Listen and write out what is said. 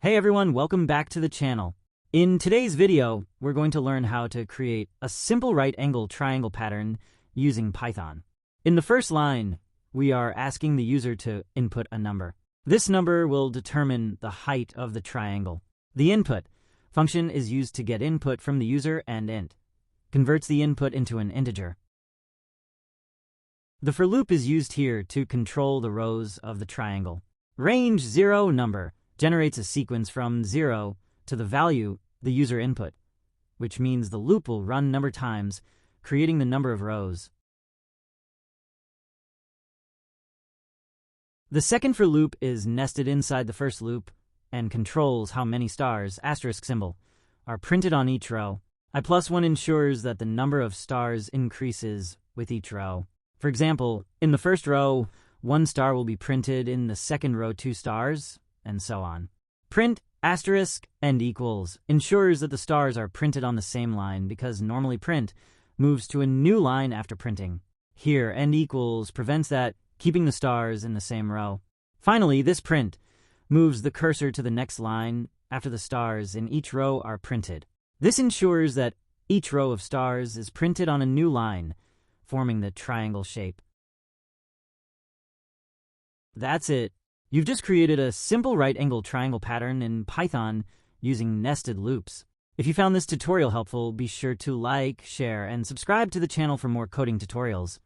Hey everyone, welcome back to the channel. In today's video, we're going to learn how to create a simple right angle triangle pattern using Python. In the first line, we are asking the user to input a number. This number will determine the height of the triangle. The input function is used to get input from the user and int converts the input into an integer. The for loop is used here to control the rows of the triangle. Range 0 number generates a sequence from 0 to the value the user input, which means the loop will run number times, creating the number of rows. The second for loop is nested inside the first loop and controls how many stars, asterisk symbol, are printed on each row. I+1 ensures that the number of stars increases with each row. For example, in the first row, 1 star will be printed, in the second row 2 stars, and so on. Print asterisk and equals ensures that the stars are printed on the same line because normally print moves to a new line after printing. Here, and equals prevents that, keeping the stars in the same row. Finally, this print moves the cursor to the next line after the stars in each row are printed. This ensures that each row of stars is printed on a new line, forming the triangle shape. That's it. You've just created a simple right angle triangle pattern in Python using nested loops. If you found this tutorial helpful, be sure to like, share, and subscribe to the channel for more coding tutorials.